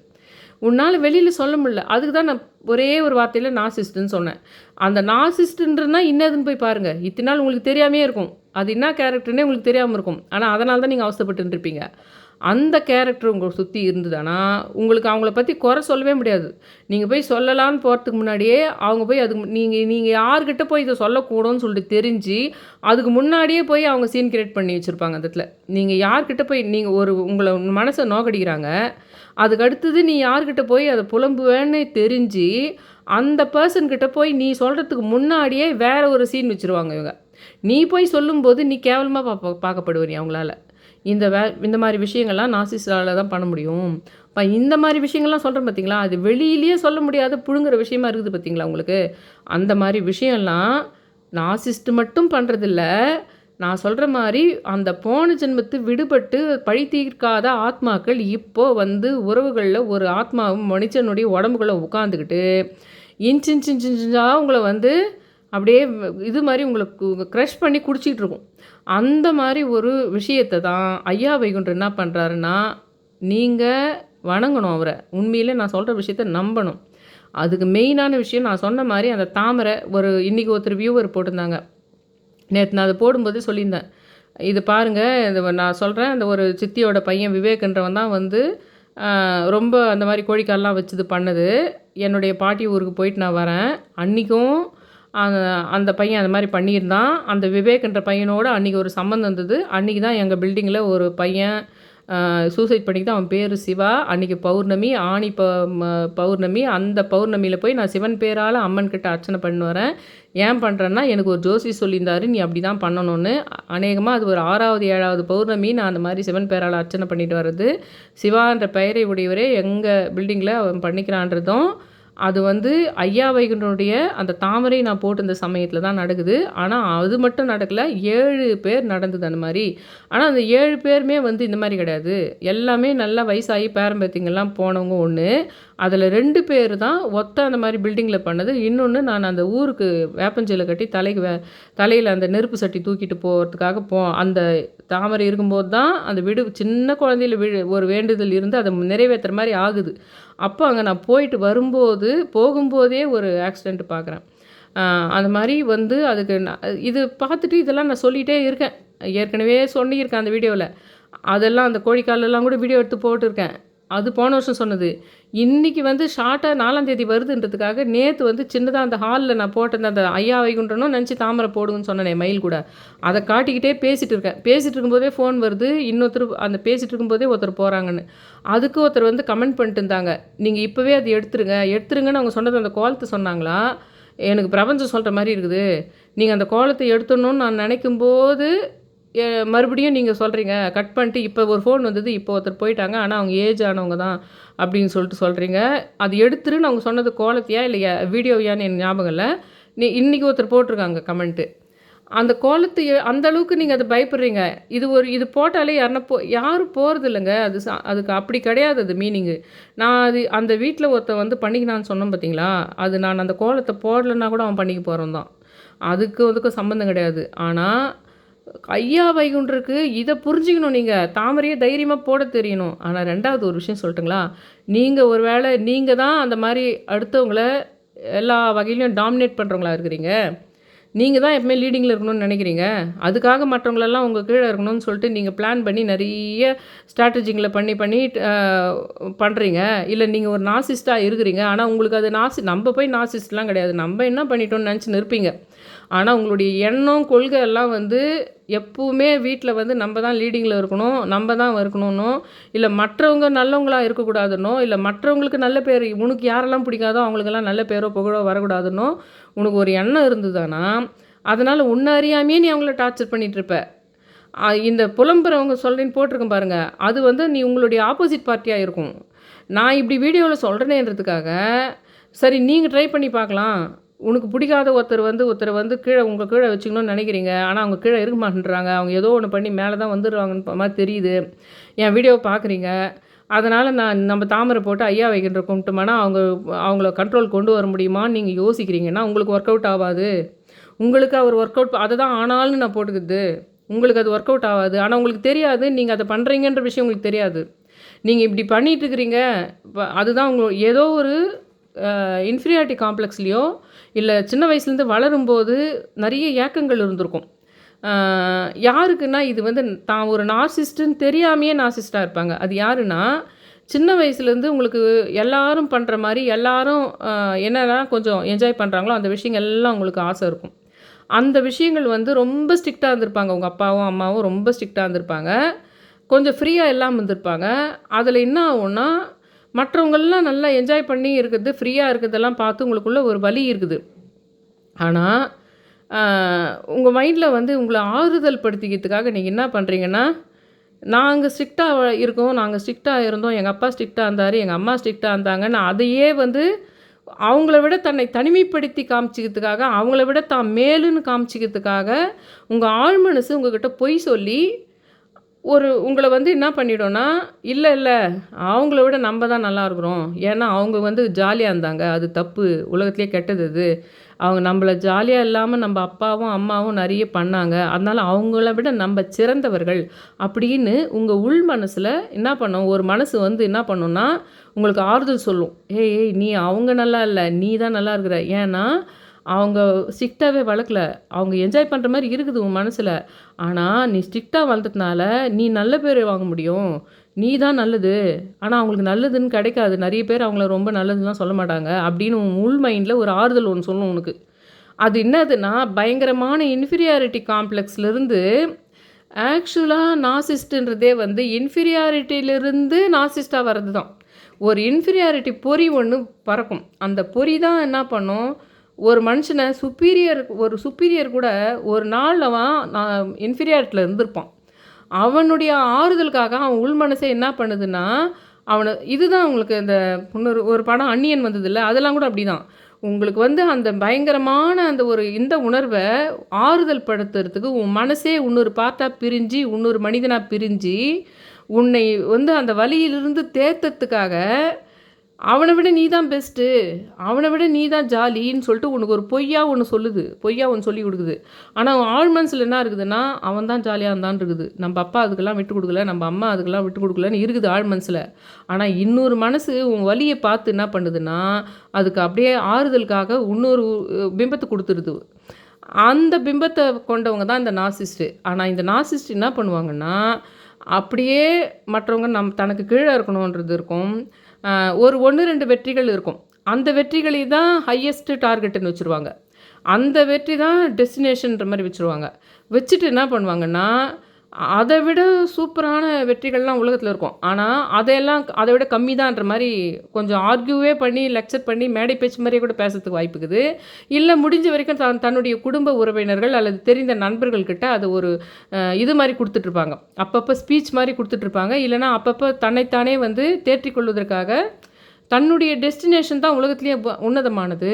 உன்னால வெளியில சொல்ல முடியல. அதுக்கு தான் நான் ஒரே ஒரு வார்த்தையில நார்சிசிஸ்ட்ன்னு சொன்னேன். அந்த நார்சிசிஸ்ட்ன்றதுனா என்னதுன்னு போய் பாருங்க. இத்தன நாள் உங்களுக்கு தெரியாமயே இருக்கும். அது என்ன கேரக்டர்னே உங்களுக்கு தெரியாம இருக்கும். ஆனா, அதனால தான் நீங்க அவஸ்தைப்பட்டுட்டு இருப்பீங்க. அந்த கேரக்டர் உங்கள சுத்தி இருந்ததுனா, உங்களுக்கு அவங்கள பத்தி குறை சொல்லவே முடியாது. நீங்க போய் சொல்லலான்னு போறதுக்கு முன்னாடியே, அவங்க போய் அதுக்கு நீங்க நீங்க யார்கிட்ட போய் இத சொல்லக்கூடாதுன்னு சொல்லிட்டு தெரிஞ்சு, அதுக்கு முன்னாடியே போய் அவங்க சீன் கிரியேட் பண்ணி வச்சிருப்பாங்க அந்த இடத்துல. நீங்க யார்கிட்ட போய் நீங்க ஒரு உங்கள மனச நோகடிக்கிறாங்க. அதுக்கு அடுத்தது நீ யார்கிட்ட போய் அத புலம்புவேன்னு தெரிஞ்சு, அந்த பெர்சன் கிட்ட போய் நீ சொல்றதுக்கு முன்னாடியே வேற ஒரு சீன் வச்சுருவாங்க இவங்க. நீ போய் சொல்லும்போது நீ கேவலமா பார்க்கப்படுவ நீ அவங்களால. இந்த மாரி விஷயங்கள்லாம் நார்சிஸ்டால தான் பண்ண முடியும். இந்த மாரி விஷயங்கள்லாம் சொல்றேன் பார்த்தீங்களா, அது வெளியிலேயே சொல்ல முடியாத புழுங்குற விஷயமா இருக்குது பார்த்தீங்களா உங்களுக்கு. அந்த மாரி விஷயம்லாம் நார்சிஸ்ட் மட்டும் பண்றதில்ல. நான் சொல்ற மாரி அந்த போன ஜென்மத்து விடுபட்டு பழி தீர்க்காத ஆத்மாக்கள் இப்போ வந்து உறவுகள்ல ஒரு ஆத்மாவும் மனுஷனுடைய உடம்புக்குள்ள உட்காந்துக்கிட்டு, இன்ச் இன்ச் இன்ச் இன்ச்சா உங்கள வந்து அப்படியே இது மாரி உங்களுக்கு க்ரஷ் பண்ணி குடிச்சிட்டு இருக்கும். அந்த மாரி ஒரு விஷயத்த தான் ஐயா வைகுண்டர் என்ன பண்றாருன்னா, நீங்க வணங்கணும் அவர. உண்மையிலே நான் சொல்ற விஷயத்த நம்பணும். அதுக்கு மெயினான விஷயம் நான் சொன்ன மாரி அந்த தாமரை இன்னைக்கு ஒருத்தர் வியூவர் போட்டிருந்தாங்க. நேத்து நான் அத போடும்போதே சொல்லியிருந்தேன். இது பாருங்க, நான் சொல்றேன், அந்த ஒரு சித்தியோட பையன் விவேக்ன்றவன் தான் வந்து ரொம்ப அந்த மாரி கோழிக்கால்லாம் வச்சு இது பண்ணது. என்னுடைய பாட்டி ஊருக்கு போயிட்டு நான் வரேன். அன்னைக்கும் அந்த பையன் அந்த மாரி பண்ணியிருந்தான். அந்த விவேக்ன்ற பையனோட அன்னைக்கு ஒரு சம்மந்தம் இருந்தது. அன்னைக்கு தான் எங்க பில்டிங்கில ஒரு பையன் சூசைட் பண்ணிக்கிட்டான். அவன் பேரு சிவா. அன்னைக்கு பௌர்ணமி, ஆனி பௌர்ணமி. அந்த பௌர்ணமியில போய் நான் சிவன் பேரால அம்மன் கிட்ட அர்ச்சனை பண்ணி வரேன். ஏன் பண்ணுறேன்னா, எனக்கு ஒரு ஜோசி சொல்லியிருந்தாரு, நீ அப்படி தான் பண்ணணும்னு. அநேகமா அது ஒரு 6வது, 7வது பௌர்ணமி நான் அந்த மாரி சிவன் பேரால அர்ச்சனை பண்ணிட்டு வர்றது. சிவான்ற பெயரை உடையவரே எங்க பில்டிங்கில அவன் பண்ணிக்கிறான்றதும், அது வந்து ஐயா வைகுண்டனுடைய அந்த தாமரை நான் போட்டிருந்த சமயத்தில் தான் நடக்குது. ஆனா, அது மட்டும் நடக்கல. 7 பேர் நடந்தது அந்த மாரி. ஆனா, அந்த 7 பேருமே வந்து இந்த மாரி கிடையாது. எல்லாமே நல்லா வயசாகி பேரன் பேத்திங்கலாம் போனவங்க ஒண்ணு. அதில 2 பேர் தான் அந்த மாரி பில்டிங்கில பண்ணது. இன்னொன்னு நான் அந்த ஊருக்கு வேப்பஞ்சேல கட்டி தலையில அந்த நெருப்பு சட்டி தூக்கிட்டு போறதுக்காக அந்த தாமரை இருக்கும்போது தான் அந்த சின்ன குழந்தையில ஒரு வேண்டுதல் இருந்து அத நிறைவேத்துற மாரி ஆகுது. அப்போ அங்க நான் போயிட்டு போகும்போதே ஒரு ஆக்சிடென்ட் பார்க்குறேன். அந்த மாரி வந்து அதுக்கு இது பார்த்துட்டு இதெல்லாம் நான் சொல்லிட்டே இருக்கேன். ஏற்கனவே சொல்லியிருக்கேன் அந்த வீடியோல. அதெல்லாம் அந்த கோழிக்காலெல்லாம் கூட வீடியோ எடுத்து போட்டிருக்கேன். அது போன வருஷம் சொன்னது. இன்னைக்கு வந்து ஷார்ட்டா 4ஆம் தேதி வருதுன்றதுக்காக நேத்து வந்து சின்னதா அந்த ஹால்ல நான் போட்டிருந்த அந்த ஐயா வைகுண்டனும் நெனச்சு தாமரை போடுங்கன்னு சொன்னனே மயில் கூட. அத காட்டிக்கிட்டே பேசிட்டு இருக்கேன். பேசிட்டு இருக்கும்போதே ஃபோன் வருது. அந்த பேசிட்டு இருக்கும்போதே ஒருத்தர் போறாங்கன்னு. அதுக்கு ஒருத்தர் வந்து கமெண்ட் பண்ணிட்டு இருந்தாங்க. நீங்க இப்பவே அத எடுத்துருங்கன்னு அவங்க சொன்னது அந்த கோலத்த சொன்னாங்களா? எனக்கு பிரபஞ்சம் சொல்ற மாரி இருக்குது. நீங்க அந்த கோலத்த எடுத்துடணும்னு நான் நெனைக்கும்போது மறுபடியும் நீங்க சொல்கிறீங்க கட் பண்ணிட்டு இப்போ ஒரு ஃபோன் வந்தது, இப்போ ஒருத்தர் போயிட்டாங்க. ஆனா அவங்க ஏஜ் ஆனவங்க தான் அப்படின்னு சொல்கிறீங்க. அது எடுத்துருன்னு அவங்க சொன்னது கோலத்தையா இல்லை வீடியோவையான்னு எனக்கு ஞாபகம் இல்ல. இன்னைக்கு ஒருத்தர் போட்டிருக்காங்க கமெண்ட்டு. அந்த கோலத்தை அந்த அளவுக்கு நீங்க அத பயப்படுறீங்க. இது போட்டாலே யாரும் போறதில்லங்க. அதுக்கு அப்படி கிடையாது அது மீனிங்கு. நான் அந்த வீட்ல ஒருத்தன் வந்து பண்ணிக்கினான்னு சொன்னேன் பார்த்தீங்களா? நான் அந்த கோலத்த போடலன்னா கூட அவன் பண்ணிக்க போறவன் தான். அதுக்கும் சம்மந்தம் கிடையாது. ஆனா ஐயா வைகுண்டருக்கு இத புரிஞ்சுக்கணும் நீங்க. தாமரைய தைரியமா போடத் தெரியணும். ஆனா 2வது ஒரு விஷயம் சொல்லட்டுங்களா? நீங்க தான் அந்த மாரி அடுத்தவங்கள எல்லா வகையிலயும் டாமினேட் பண்றவங்களா இருக்கிறீங்க. நீங்க தான் எப்பவுமே லீடிங்கில இருக்கணும்னு நினைக்கிறீங்க. அதுக்காக மற்றவங்களெல்லாம் உங்க கீழ இருக்கணும்னு சொல்லிட்டு நீங்க பிளான் பண்ணி நெறைய ஸ்ட்ராட்டஜிங்கள பண்ணி பண்றீங்க. இல்ல நீங்க ஒரு நார்சிஸ்ட்டா இருக்கிறீங்க. ஆனா உங்களுக்கு அது நம்ப போய் நார்சிஸ்ட்லாம் கிடையாது. நம்ப என்ன பண்ணிட்டோம்னு நெனச்சுன்னு இருப்பீங்க. ஆனா உங்களுடைய எண்ணம், கொள்கை எல்லாம் வந்து எப்பவுமே வீட்ல வந்து நம்ப தான் லீடிங்கில இருக்கணும். நம்ப தான் இருக்கணும்னோ, இல்ல மற்றவங்க நல்லவங்களா இருக்கக்கூடாதுன்னோ, இல்ல மற்றவங்களுக்கு நல்ல பேர் உனக்கு யாரெல்லாம் பிடிக்காதோ அவங்களுக்கெல்லாம் நல்ல பேரோ, புகழோ வரக்கூடாதுன்னோ, உனக்கு ஒரு எண்ணம் இருந்ததுன்னா, அதனால உன்ன அறியாமயே நீ அவங்கள டார்ச்சர் பண்ணிட்டு இருப்ப. இந்த புலம்புறவங்க சொல்றேன்னு போட்டிருக்கேன் பாருங்க. அது வந்து நீ உங்களுடைய ஆப்போசிட் பார்ட்டியா இருக்கும். நான் இப்படி வீடியோல சொல்றேனேன்றதுக்காக, சரி நீங்க ட்ரை பண்ணி பார்க்கலாம். உனக்கு பிடிக்காத ஒருத்தர வந்து உங்க கீழ வச்சுக்கணும்னு நினைக்கிறீங்க. ஆனா அவங்க கீழ இருக்க மாட்டேன்றாங்க. அவங்க ஏதோ ஒண்ணு பண்ணி மேல தான் வந்துருவாங்கன்னு மாரி தெரியுது. என் வீடியோவ பார்க்குறீங்க. அதனால நம்ம தாமரை போட்டு ஐயா வைகுண்டர கும்பிட்டோம்னா, அவங்கள கண்ட்ரோல் கொண்டு வர முடியுமான்னு நீங்க யோசிக்கிறீங்கன்னா, உங்களுக்கு ஒர்க் அவுட் ஆவாது. உங்களுக்கு அவர் ஒர்க் அவுட் அதுதான் ஆனால்னு நான் போட்டுக்குது. உங்களுக்கு அது ஒர்க் அவுட் ஆவாது. ஆனா உங்களுக்கு தெரியாது. நீங்க அத பண்றீங்கன்ற விஷயம் உங்களுக்கு தெரியாது. நீங்க இப்படி பண்ணிட்டு இருக்கிறீங்க. அதுதான் ஏதோ ஒரு இன்ஃபீரியாரிட்டி காம்ப்ளெக்ஸ்லயோ, இல்ல சின்ன வயசுலேருந்து வளரும்போது நெறைய ஏக்கங்கள் இருந்திருக்கும். யாருக்குன்னா இது வந்து தான் ஒரு நார்சிஸ்ட்டுன்னு தெரியாமயே நார்சிஸ்ட்டா இருப்பாங்க. அது யாருன்னா, சின்ன வயசுலேருந்து உங்களுக்கு எல்லாரும் பண்ற மாரி எல்லாரும் என்னலாம் கொஞ்சம் என்ஜாய் பண்றாங்களோ, அந்த விஷயங்கள் எல்லாம் உங்களுக்கு ஆசை இருக்கும். அந்த விஷயங்கள் வந்து ரொம்ப ஸ்ட்ரிக்ட்டா இருந்திருப்பாங்க. உங்க அப்பாவும், அம்மாவும் ரொம்ப ஸ்ட்ரிக்ட்டா இருந்திருப்பாங்க. கொஞ்சம் ஃப்ரீயா இல்லாம இருந்திருப்பாங்க. அதில என்ன ஆகும்னா, மற்றவங்கலாம் நல்லா என்ஜாய் பண்ணி இருக்கிறது, ஃப்ரீயா இருக்கிறதெல்லாம் பார்த்து உங்களுக்குள்ள ஒரு வலி இருக்குது. ஆனா, உங்க மைண்ட்ல வந்து உங்கள ஆறுதல் படுத்திக்கிறதுக்காக நீங்க என்ன பண்றீங்கன்னா, நாங்க ஸ்ட்ரிக்ட்டா இருக்கோம், நாங்க ஸ்ட்ரிக்ட்டா இருந்தோம், எங்க அப்பா ஸ்ட்ரிக்ட்டா இருந்தாரு, எங்க அம்மா ஸ்ட்ரிக்ட்டா இருந்தாங்கன்னு அதையே வந்து அவங்கள விட தன்னை தனிமைப்படுத்தி காமிச்சுக்கிறதுக்காக, அவங்கள விட தான் மேலுன்னு காமிச்சுக்கிறதுக்காக, உங்க ஆழ்மனசு உங்ககிட்ட பொய் சொல்லி உங்கள வந்து என்ன பண்ணிடும்னா, இல்ல அவங்கள விட நம்ப தான் நல்லா இருக்கிறோம். ஏன்னா, அவங்க வந்து ஜாலியா இருந்தாங்க. அது தப்பு. உலகத்திலேயே கெட்டது அது. அவங்க நம்பள ஜாலியா இல்லாம நம்ப அப்பாவும், அம்மாவும் நெறைய பண்ணாங்க. அதனால அவங்கள விட நம்ப சிறந்தவர்கள். அப்படின்னு உங்க உள் மனசுல என்ன பண்ணும், ஒரு மனசு வந்து என்ன பண்ணும்னா, உங்களுக்கு ஆறுதல் சொல்லும். ஏய் நீ அவங்க நல்லா இல்ல. நீ தான் நல்லா இருக்கிற. ஏன்னா, அவங்க ஸ்ட்ரிக்ட்டாவே வளர்க்கல. அவங்க என்ஜாய் பண்ற மாரி இருக்குது உன் மனசுல. ஆனா, நீ ஸ்ட்ரிக்ட்டா வளர்த்ததுனால, நீ நல்ல பேரு வாங்க முடியும். நீ தான் நல்லது. ஆனா, அவங்களுக்கு நல்லதுன்னு கிடைக்காது. நெறைய பேர் அவங்கள ரொம்ப நல்லதுன்லாம் சொல்ல மாட்டாங்க. அப்படின்னு உன் உள் மைண்ட்ல ஒரு ஆறுதல் ஒண்ணு சொல்லும் உனக்கு. அது என்னதுன்னா, பயங்கரமான இன்ஃபீரியாரிட்டி காம்ப்ளெக்ஸ்லேருந்து ஆக்சுவலா நார்சிஸ்ட்ன்றதே வந்து இன்ஃபீரியாரிட்டிலிருந்து நார்சிஸ்ட்டா வர்றது தான். ஒரு இன்ஃபீரியாரிட்டி பொறி ஒண்ணு பறக்கும். அந்த பொறி தான் என்ன பண்ணும், ஒரு மனுஷன ஒரு சுப்பீரியர் கூட ஒரு நாள் அவன் இன்ஃபீரியாரிட்டில இருந்திருப்பான். அவனுடைய ஆறுதலுக்காக அவன் உள் மனசே என்ன பண்ணுதுன்னா, இதுதான் உங்களுக்கு இந்த இன்னொரு ஒரு படம் அந்நியன் வந்ததில்ல, அதெல்லாம் கூட அப்படிதான். உங்களுக்கு வந்து அந்த பயங்கரமான அந்த ஒரு இந்த உணர்வை ஆறுதல் படுத்துறதுக்கு உன் மனசே இன்னொரு பார்ட்டாக பிரிஞ்சு இன்னொரு மனிதனாக பிரிஞ்சு உன்னை வந்து அந்த வலியிலிருந்து தேத்தத்துக்காக அவனை விட நீ தான் பெஸ்ட்டு, அவனை விட நீ தான் ஜாலின்னு சொல்லிட்டு உனக்கு ஒரு பொய்யா ஒன்று சொல்லுது, பொய்யா ஒன்று சொல்லி கொடுக்குது. ஆனால் அவன் ஆழ் மனசில் என்ன இருக்குதுன்னா, அவன் தான் ஜாலியாக இருந்தான் இருக்குது. நம்ம அப்பா அதுக்கெல்லாம் விட்டு கொடுக்கல, நம்ம அம்மா அதுக்கெல்லாம் விட்டு கொடுக்கலன்னு இருக்குது ஆழ் மனசில். ஆனால் இன்னொரு மனசு உன் வலியை பார்த்து என்ன பண்ணுதுன்னா, அதுக்கு அப்படியே ஆறுதலுக்காக இன்னொரு பிம்பத்தை கொடுத்துருது. அந்த பிம்பத்தை கொண்டவங்க தான் இந்த நார்சிஸ்ட்டு. ஆனால் இந்த நார்சிஸ்ட் என்ன பண்ணுவாங்கன்னா, அப்படியே மற்றவங்க தனக்கு கீழே இருக்கணுன்றது இருக்கும். ஒரு 1, 2 வெற்றிகள் இருக்கும். அந்த வெற்றிகளை தான் ஹையஸ்ட் டார்கெட்டுன்னு வச்சுருவாங்க. அந்த வெற்றி தான் டெஸ்டினேஷன்ற மாதிரி வச்சுருவாங்க. வச்சுட்டு என்ன பண்ணுவாங்கன்னா, அதை விட சூப்பரான வெற்றிகள்லாம் உலகத்தில் இருக்கும். ஆனால் அதை விட கம்மி தான்ற மாதிரி கொஞ்சம் ஆர்கியூவே பண்ணி லெக்சர் பண்ணி மேடை பேச்சு மாதிரியே கூட பேசுறதுக்கு வாய்ப்பு இருக்குது. இல்லை முடிஞ்ச வரைக்கும் தன்னுடைய குடும்ப உறவினர்கள் அல்லது தெரிந்த நண்பர்கள்கிட்ட அது ஒரு இது மாதிரி கொடுத்துட்ருப்பாங்க. அப்பப்போ ஸ்பீச் மாதிரி கொடுத்துட்ருப்பாங்க. இல்லைனா அப்பப்போ தன்னைத்தானே வந்து தேற்றிக்கொள்வதற்காக தன்னுடைய டெஸ்டினேஷன் தான் உலகத்துலேயே உன்னதமானது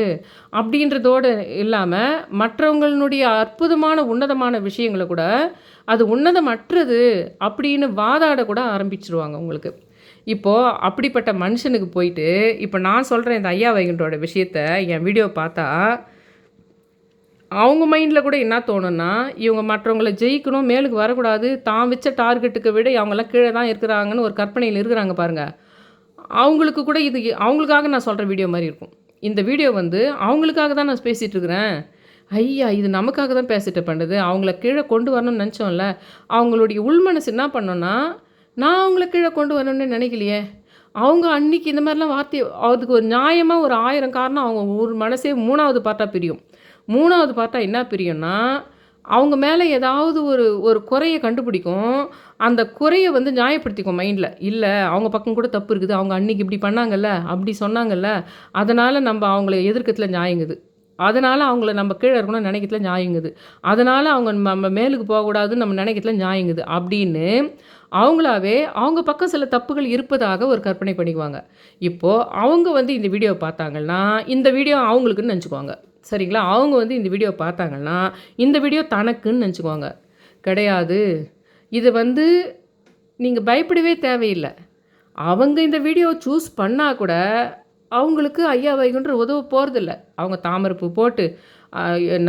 அப்படின்றதோடு இல்லாமல் மற்றவங்களுடைய அற்புதமான உன்னதமான விஷயங்களை கூட அது உன்னதமற்றது அப்படின்னு வாதாட கூட ஆரம்பிச்சிருவாங்க உங்களுக்கு. இப்போது அப்படிப்பட்ட மனுஷனுக்கு போயிட்டு இப்போ நான் சொல்கிறேன் இந்த ஐயா வைகுண்டரோட விஷயத்த என் வீடியோ பார்த்தா அவங்க மைண்டில் கூட என்ன தோணுன்னா, இவங்க மற்றவங்களை ஜெயிக்கணும், மேலுக்கு வரக்கூடாது, தான் வச்ச டார்கெட்டுக்கு விட அவங்களாம் கீழே தான் இருக்கிறாங்கன்னு ஒரு கற்பனையில் இருக்கிறாங்க பாருங்கள். அவங்களுக்கு கூட இது அவங்களுக்காக நான் சொல்கிற வீடியோ மாதிரி இருக்கும். இந்த வீடியோ வந்து அவங்களுக்காக தான் நான் பேசிகிட்டு இருக்கிறேன். ஐயா இது நமக்காக தான் பேசிட்டு பண்ணுது. அவங்கள கீழே கொண்டு வரணும்னு நினச்சோம்ல, அவங்களுடைய உள்மனசு என்ன பண்ணோன்னா, நான் அவங்கள கீழே கொண்டு வரணும்னு நினைக்கலையே. அவங்க அன்றைக்கி இந்த மாதிரிலாம் அதுக்கு ஒரு நியாயமாக ஒரு 1000 காரணம் அவங்க ஒரு மனசே 3வது பார்ட்டாக பிரியும். 3வது பார்ட்டாக என்ன பிரியும்னா, அவங்க மேலே ஏதாவது ஒரு குறையை கண்டுபிடிக்கும். அந்த குறையை வந்து நியாயப்படுத்திக்கும் மைண்டில். இல்லை அவங்க பக்கம் கூட தப்பு இருக்குது, அவங்க அன்றைக்கி இப்படி பண்ணாங்கல்ல, அப்படி சொன்னாங்கல்ல, அதனால் நம்ம அவங்கள எதிர்க்கத்துல நியாயங்குது, அதனால் அவங்கள நம்ம கீழே இருக்கணும்னு நினைக்கிறதுல நியாயங்குது, அதனால் அவங்க நம்ம மேலுக்கு போகக்கூடாதுன்னு நம்ம நினைக்கிறதுல நியாயங்குது அப்படின்னு அவங்களாவே அவங்க பக்கம் சில தப்புகள் இருப்பதாக ஒரு கற்பனை பண்ணிக்குவாங்க. இப்போது அவங்க வந்து இந்த வீடியோ பார்த்தாங்கன்னா இந்த வீடியோ அவங்களுக்குன்னு நினச்சிக்குவாங்க. சரிங்களா? அவங்க வந்து இந்த வீடியோ பார்த்தாங்கன்னா இந்த வீடியோ தனக்குன்னு நினச்சிக்குவாங்க. கிடையாது. இது வந்து நீங்கள் பயப்படவே தேவையில்லை. அவங்க இந்த வீடியோவை சூஸ் பண்ணால் கூட அவங்களுக்கு ஐயா வைகுண்டர் உதவ போகிறதில்ல. அவங்க தாமரைப்பூ போட்டு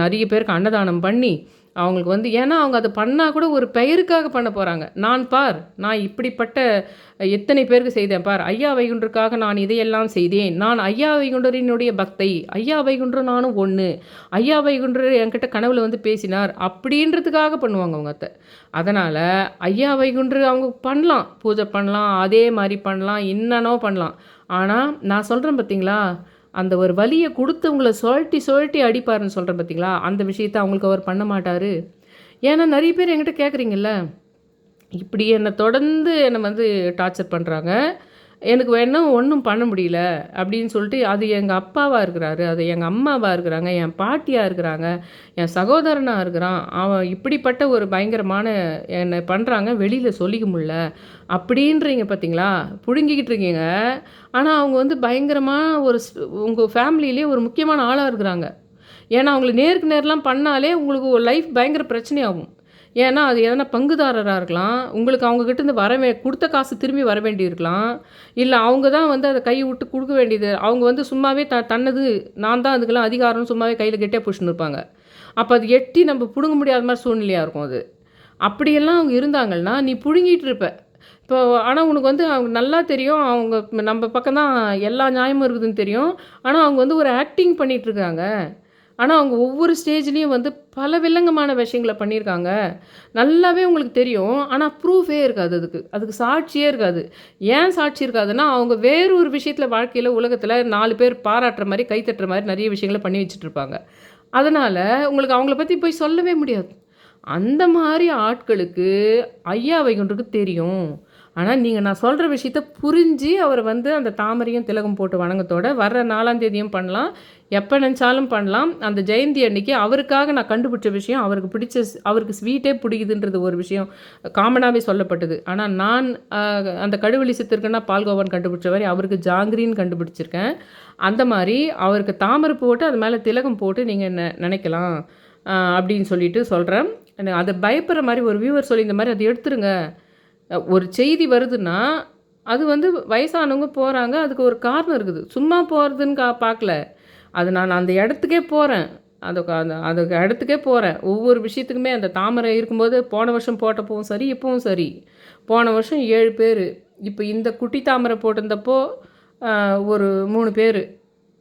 நிறைய பேருக்கு அன்னதானம் பண்ணி அவங்களுக்கு வந்து ஏன்னா அவங்க அதை பண்ணால் கூட ஒரு பெயருக்காக பண்ண போகிறாங்க. நான் இப்படிப்பட்ட எத்தனை பேருக்கு செய்தேன் பார், ஐயா வைகுண்டருக்காக நான் இதையெல்லாம் செய்தேன், நான் ஐயா வைகுண்டரினுடைய பக்தை, ஐயா வைகுண்டர் நானும் ஒன்று, ஐயா வைகுண்டர் என்கிட்ட கனவுல வந்து பேசினார் அப்படின்றதுக்காக பண்ணுவாங்க அவங்க அத்தை. அதனால் ஐயா வைகுண்டர் அவங்க பண்ணலாம், பூஜை பண்ணலாம், அதே மாதிரி பண்ணலாம், என்னென்னோ பண்ணலாம். ஆனால் நான் சொல்கிறேன் பார்த்தீங்களா, அந்த ஒரு வலியை கொடுத்தவங்கள சுழட்டி அடிப்பாருன்னு சொல்கிறேன் பார்த்தீங்களா, அந்த விஷயத்தை அவங்களுக்கு அவர் பண்ண மாட்டார். ஏன்னா நிறைய பேர் என்கிட்ட கேட்குறீங்கல்ல, இப்படி என்னை தொடர்ந்து என்னை வந்து டார்ச்சர் பண்ணுறாங்க, எனக்கு வேணும் ஒன்றும் பண்ண முடியல அப்படின்னு சொல்லிட்டு, அது எங்கள் அப்பாவாக இருக்கிறாரு, அது எங்கள் அம்மாவாக இருக்கிறாங்க, என் பாட்டியாக இருக்கிறாங்க, என் சகோதரனாக இருக்கிறான், அவன் இப்படிப்பட்ட ஒரு பயங்கரமான என்னை பண்ணுறாங்க, வெளியில் சொல்லிக்க முடியல அப்படின்றீங்க பார்த்தீங்களா, புழுங்கிக்கிட்டு இருக்கீங்க. ஆனால் அவங்க வந்து பயங்கரமாக உங்கள் ஃபேமிலியிலே ஒரு முக்கியமான ஆளாக இருக்கிறாங்க. ஏன்னா அவங்கள நேருக்கு நேரெலாம் பண்ணாலே உங்களுக்கு ஒரு லைஃப் பயங்கர பிரச்சனையாகும். ஏன்னா அது எதனா பங்குதாரராக இருக்கலாம், உங்களுக்கு அவங்கக்கிட்டேருந்து கொடுத்த காசு திரும்பி வர வேண்டியிருக்கலாம், இல்லை அவங்க தான் வந்து அதை கை விட்டு கொடுக்க வேண்டியது, அவங்க வந்து சும்மாவே தன்னது நான் தான் அதுக்கெல்லாம் அதிகாரம்னு சும்மாவே கையில் கெட்டியாக பிடிச்சின்னு இருப்பாங்க. அப்போ அது எட்டி நம்ம பிடுங்க முடியாத மாதிரி சூழ்நிலையாக இருக்கும் அது. அப்படியெல்லாம் அவங்க இருந்தாங்கன்னா நீ புழுங்கிட்டு இருப்ப. இப்போ ஆனால் உனக்கு வந்து அவங்க நல்லா தெரியும், அவங்க நம்ம பக்கம் தான் எல்லா நியாயமும் இருக்குதுன்னு தெரியும். ஆனால் அவங்க வந்து ஒரு ஆக்டிங் பண்ணிகிட்ருக்காங்க. ஆனால் அவங்க ஒவ்வொரு ஸ்டேஜ்லேயும் வந்து பல வில்லங்கமான விஷயங்களை பண்ணியிருக்காங்க. நல்லாவே உங்களுக்கு தெரியும். ஆனால் ப்ரூஃபே இருக்காது, அதுக்கு சாட்சியே இருக்காது. ஏன் சாட்சி இருக்காதுன்னா, அவங்க வேறு ஒரு விஷயத்தில் வாழ்க்கையில் உலகத்தில் 4 பேர் பாராட்டுற மாதிரி கைத்தட்டுற மாதிரி நிறைய விஷயங்களை பண்ணி வச்சுட்ருப்பாங்க. அதனால் உங்களுக்கு அவங்கள பற்றி போய் சொல்லவே முடியாது. அந்த மாதிரி ஆட்களுக்கு ஐயா வைகுண்டருக்கு தெரியும். ஆனால் நீங்கள் நான் சொல்கிற விஷயத்த புரிஞ்சு அவரை வந்து அந்த தாமரையும் திலகம் போட்டு வணங்கத்தோட வர்ற 4ஆம் தேதியும் பண்ணலாம், எப்போ நினச்சாலும் பண்ணலாம். அந்த ஜெயந்தி அன்னைக்கு அவருக்காக நான் கண்டுபிடிச்ச விஷயம், அவருக்கு பிடிச்ச அவருக்கு ஸ்வீட்டே பிடிக்குதுன்றது ஒரு விஷயம் காமனாகவே சொல்லப்பட்டது. ஆனால் நான் அந்த கடுவெளி சித்திருக்குன்னா பால்கோவான் கண்டுபிடிச்ச மாதிரி அவருக்கு ஜாங்கிரின்னு கண்டுபிடிச்சிருக்கேன். அந்த மாதிரி அவருக்கு தாமரை போட்டு அது மேலே திலகம் போட்டு நீங்கள் நினைக்கலாம் அப்படின்னு சொல்லிட்டு சொல்கிறேன். அதை பயப்படுற மாதிரி ஒரு வியூவர் சொல்லி இந்த மாதிரி அதை எடுத்துருங்க. ஒரு செய்தி வருதுன்னா அது வந்து வயசானவங்க போகிறாங்க, அதுக்கு ஒரு காரணம் இருக்குது. சும்மா போகிறதுன்னு பார்க்கல. அது நான் அந்த இடத்துக்கே போகிறேன், அதுக்கு இடத்துக்கே போகிறேன். ஒவ்வொரு விஷயத்துக்குமே அந்த தாமரை இருக்கும்போது போன வருஷம் போட்டப்பவும் சரி, இப்போவும் சரி. போன வருஷம் 7 பேர், இப்போ இந்த குட்டி தாமரை போட்டிருந்தப்போ ஒரு 3 பேர்,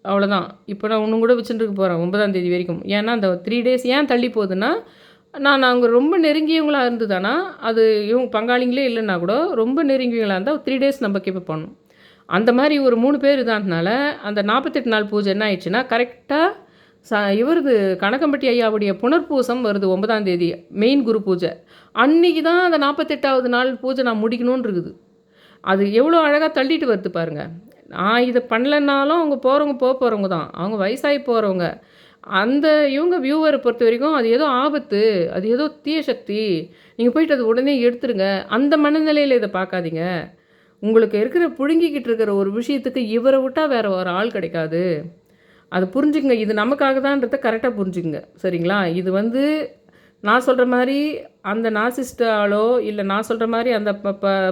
அவ்வளோதான். இப்போ நான் இன்னும் கூட வச்சுட்டு போகிறேன் 9ஆம் தேதி வரைக்கும். ஏன்னா அந்த 3 டேஸ் ஏன் தள்ளி போகுதுன்னா, நான் அவங்க ரொம்ப நெருங்கியவங்களாக இருந்ததுன்னா அது இவங்க பங்காளிங்களே இல்லைன்னா கூட ரொம்ப நெருங்கியவங்களாக இருந்தால் 3 டேஸ் நம்ம கீப் பண்ணணும். அந்த மாதிரி ஒரு 3 பேர் இதானதுனால அந்த 48 நாள் பூஜை என்ன ஆயிடுச்சுன்னா கரெக்டாக இவரது கனகம்பட்டி ஐயாவுடைய புனர்பூசம் வருது 9ஆம் தேதி, மெயின் குரு பூஜை அன்றைக்கி தான் அந்த 48வது நாள் பூஜை நான் முடிக்கணும்னு இருக்குது. அது எவ்வளோ அழகாக தள்ளிட்டு வருது பாருங்கள். நான் இதை பண்ணலைன்னாலும் அவங்க போகிறவங்க தான், அவங்க வயசாகி போகிறவங்க. அந்த இவங்க வியூவரை பொறுத்த வரைக்கும் அது ஏதோ ஆபத்து, அது ஏதோ தீய சக்தி, நீங்கள் போயிட்டு அது உடனே எடுத்துருங்க, அந்த மனநிலையில் இதை பார்க்காதீங்க. உங்களுக்கு இருக்கிற புழுங்கிக்கிட்டு இருக்கிற ஒரு விஷயத்துக்கு இவரை விட்டால் வேறு ஒரு ஆள் கிடைக்காது. அது புரிஞ்சுங்க, இது நமக்காக தான்றதை கரெக்டாக புரிஞ்சுங்க, சரிங்களா? இது வந்து நான் சொல்கிற மாதிரி அந்த நாசிஸ்டாலோ இல்லை நான் சொல்கிற மாதிரி அந்த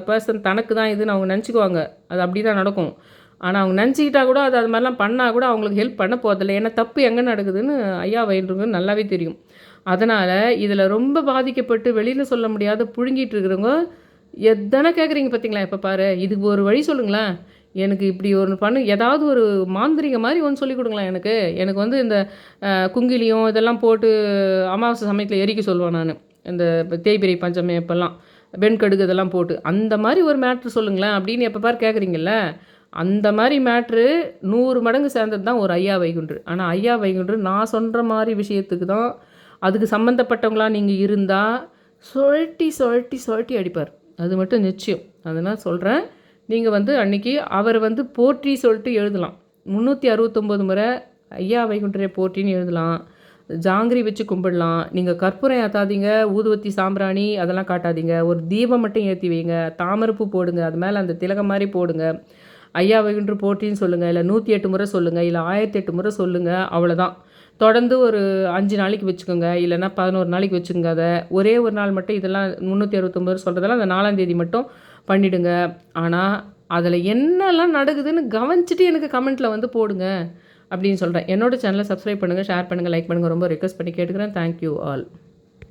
பர்சன் தனக்கு தான் இதுன்னு அவங்க நினச்சிக்குவாங்க. அது அப்படி தான் நடக்கும். ஆனால் அவங்க நினச்சிக்கிட்டா கூட அது மாதிரிலாம் பண்ணால் கூட அவங்களுக்கு ஹெல்ப் பண்ண போகிறதில்ல. ஏன்னா தப்பு எங்கே நடக்குதுன்னு ஐயா வைகுண்டருக்கு நல்லாவே தெரியும். அதனால் இதில் ரொம்ப பாதிக்கப்பட்டு வெளியில் சொல்ல முடியாத புழுங்கிட்டு இருக்கிறவங்க எத்தனை கேட்குறீங்க பார்த்தீங்களா? இப்போ பாரு, இதுக்கு ஒரு வழி சொல்லுங்களேன், எனக்கு இப்படி ஒன்று பண்ணு, ஏதாவது ஒரு மாந்திரிக மாதிரி ஒன்று சொல்லிக் கொடுங்களேன் எனக்கு வந்து இந்த குங்கிலியும் இதெல்லாம் போட்டு அமாவாசை சமயத்தில் எரிக்க சொல்லுவேன் நான். இந்த தேய்பிரை பஞ்சமி இப்போல்லாம் வெண்கடுகு இதெல்லாம் போட்டு அந்த மாதிரி ஒரு மேட்ரு சொல்லுங்களேன் அப்படின்னு எப்போ பாரு கேட்குறீங்கள. அந்த மாதிரி மேட்ரு 100 மடங்கு சேர்ந்தது தான் ஒரு ஐயா வைகுண்டர். ஆனால் ஐயா வைகுண்டர் நான் சொல்கிற மாதிரி விஷயத்துக்கு தான், அதுக்கு சம்மந்தப்பட்டவங்களாம் நீங்கள் இருந்தால் சுழட்டி சுழட்டி சுழட்டி அடிப்பார், அது மட்டும் நிச்சயம். அதனால் சொல்கிறேன், நீங்கள் வந்து அன்றைக்கி அவர் வந்து போற்றி சொல்லிட்டு எழுதலாம். 369 முறை ஐயா வைகுண்டரை போற்றின்னு எழுதலாம். ஜாங்கிரி வச்சு கும்பிடலாம். நீங்கள் கற்பூரம் ஏற்றாதீங்க, ஊதுவத்தி சாம்பிராணி அதெல்லாம் காட்டாதீங்க. ஒரு தீபம் மட்டும் ஏற்றி வைங்க, தாமரைப்பூ போடுங்க, அது மேலே அந்த திலகம் மாதிரி போடுங்க. ஐயா வைகுண்டர் போற்றின்னு சொல்லுங்கள், இல்லை 108 முறை சொல்லுங்கள், இல்லை 1008 முறை சொல்லுங்கள். அவ்வளோதான். தொடர்ந்து ஒரு 5 நாளைக்கு வச்சுக்கோங்க, இல்லைனா 11 நாளைக்கு வச்சுக்கோங்க. அதை ஒரே ஒரு நாள் மட்டும் இதெல்லாம் 369 சொல்கிறதெல்லாம் அந்த 4ஆம் தேதி மட்டும் பண்ணிவிடுங்க. ஆனால் அதில் என்னெல்லாம் நடக்குதுன்னு கவனிச்சிட்டு எனக்கு கமெண்ட்டில் வந்து போடுங்க அப்படின்னு சொல்கிறேன். என்னோடய சேனலை சப்ஸ்கிரைப் பண்ணுங்கள், ஷேர் பண்ணுங்கள், லைக் பண்ணுங்கள். ரொம்ப ரிக்வெஸ்ட் பண்ணி கேட்டுக்கிறேன். Thank you all.